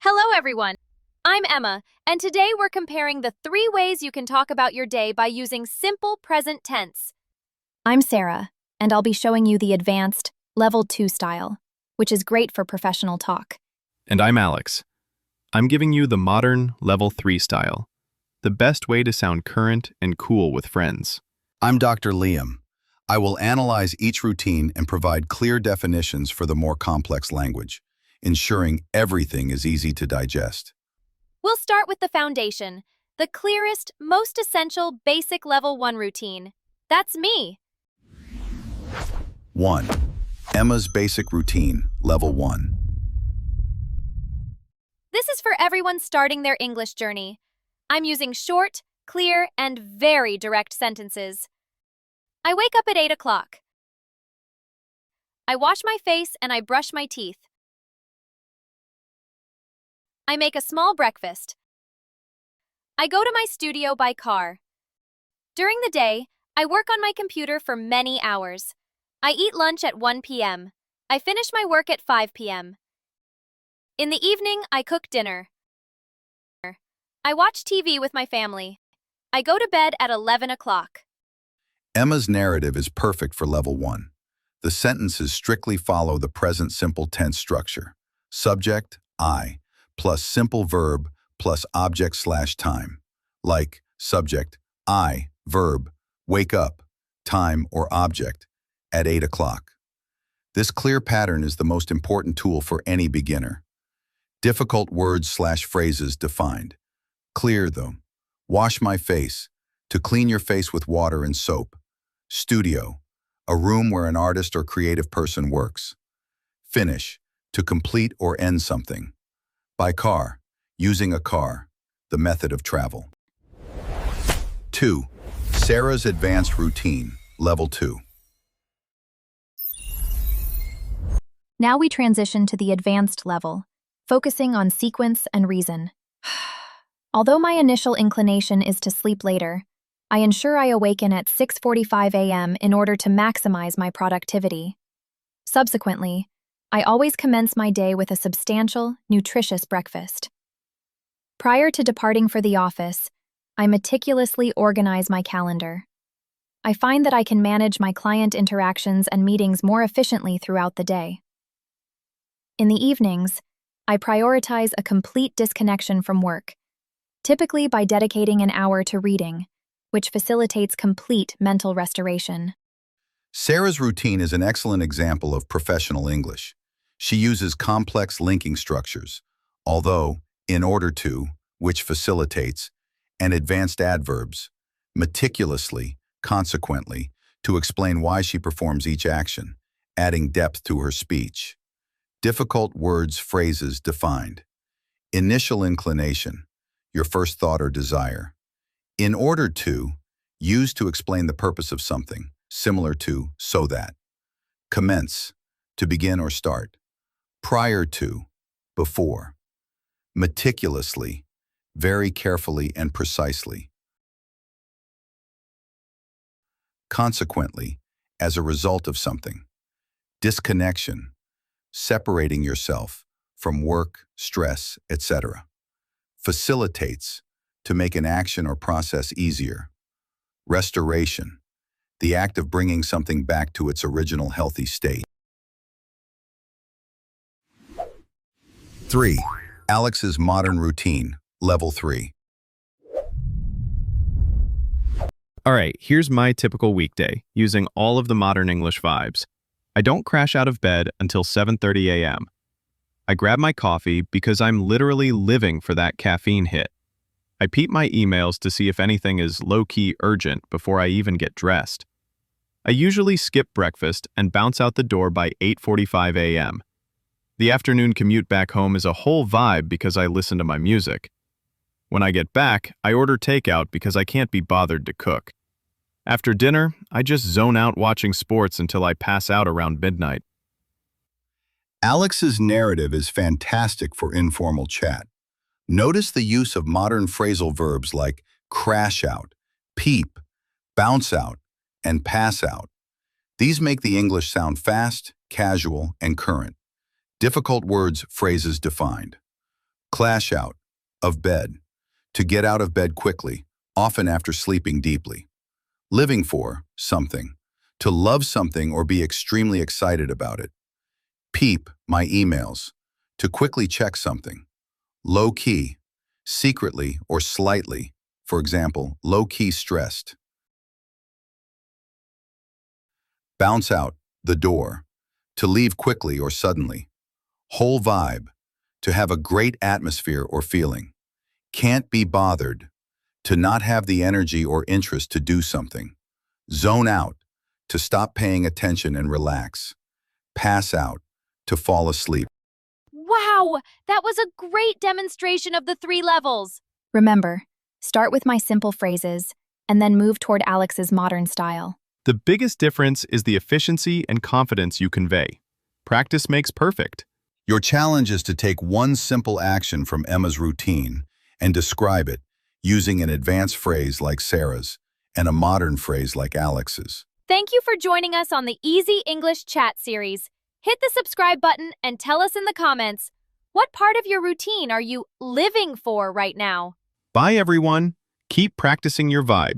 Hello, everyone. I'm Emma, and today we're comparing the 3 ways you can talk about your day by using simple present tense. I'm Sarah, and I'll be showing you the advanced Level 2 style, which is great for professional talk. And I'm Alex. I'm giving you the modern Level 3 style, the best way to sound current and cool with friends. I'm Dr. Liam. I will analyze each routine and provide clear definitions for the more complex language, ensuring everything is easy to digest. We'll start with the foundation, the clearest, most essential basic Level 1 routine. That's me. 1. Emma's basic routine, Level 1. This is for everyone starting their English journey. I'm using short, clear, and very direct sentences. I wake up at 8 o'clock. I wash my face and I brush my teeth. I make a small breakfast. I go to my studio by car. During the day, I work on my computer for many hours. I eat lunch at 1 p.m. I finish my work at 5 p.m. In the evening, I cook dinner. I watch TV with my family. I go to bed at 11 o'clock. Emma's narrative is perfect for Level 1. The sentences strictly follow the present simple tense structure. Subject, I, plus simple verb, plus object/time. Like, subject, I, verb, wake up, time or object, at 8 o'clock. This clear pattern is the most important tool for any beginner. Difficult words/phrases defined. Clear them. Wash my face, to clean your face with water and soap. Studio, a room where an artist or creative person works. Finish, to complete or end something. By car, using a car, the method of travel. 2. Sarah's advanced routine, Level 2. Now we transition to the advanced level, focusing on sequence and reason. Although my initial inclination is to sleep later, I ensure I awaken at 6:45 a.m. in order to maximize my productivity. Subsequently, I always commence my day with a substantial, nutritious breakfast. Prior to departing for the office, I meticulously organize my calendar. I find that I can manage my client interactions and meetings more efficiently throughout the day. In the evenings, I prioritize a complete disconnection from work, typically by dedicating an hour to reading, which facilitates complete mental restoration. Sarah's routine is an excellent example of professional English. She uses complex linking structures, although, in order to, which facilitates, and advanced adverbs, meticulously, consequently, to explain why she performs each action, adding depth to her speech. Difficult words/phrases defined. Initial inclination, your first thought or desire. In order to, used to explain the purpose of something, similar to so that. Commence, to begin or start. Prior to, before. Meticulously, very carefully and precisely. Consequently, as a result of something. Disconnection, separating yourself from work, stress, etc. Facilitates, to make an action or process easier. Restoration, the act of bringing something back to its original healthy state. 3. Alex's modern routine, Level 3. All right, here's my typical weekday, using all of the modern English vibes. I don't crash out of bed until 7:30 a.m. I grab my coffee because I'm literally living for that caffeine hit. I peep my emails to see if anything is low-key urgent before I even get dressed. I usually skip breakfast and bounce out the door by 8:45 a.m. The afternoon commute back home is a whole vibe because I listen to my music. When I get back, I order takeout because I can't be bothered to cook. After dinner, I just zone out watching sports until I pass out around midnight. Alex's narrative is fantastic for informal chat. Notice the use of modern phrasal verbs like crash out, peep, bounce out, and pass out. These make the English sound fast, casual, and current. Difficult words, phrases defined. Clash out, of bed, to get out of bed quickly, often after sleeping deeply. Living for, something, to love something or be extremely excited about it. Peep, my emails, to quickly check something. Low-key, secretly or slightly, for example, low-key stressed. Bounce out, the door, to leave quickly or suddenly. Whole vibe, to have a great atmosphere or feeling. Can't be bothered, to not have the energy or interest to do something. Zone out, to stop paying attention and relax. Pass out, to fall asleep. Wow, that was a great demonstration of the 3 levels. Remember, start with my simple phrases and then move toward Alex's modern style. The biggest difference is the efficiency and confidence you convey. Practice makes perfect. Your challenge is to take one simple action from Emma's routine and describe it using an advanced phrase like Sarah's and a modern phrase like Alex's. Thank you for joining us on the Easy English Chat series. Hit the subscribe button and tell us in the comments, what part of your routine are you living for right now? Bye, everyone. Keep practicing your vibe.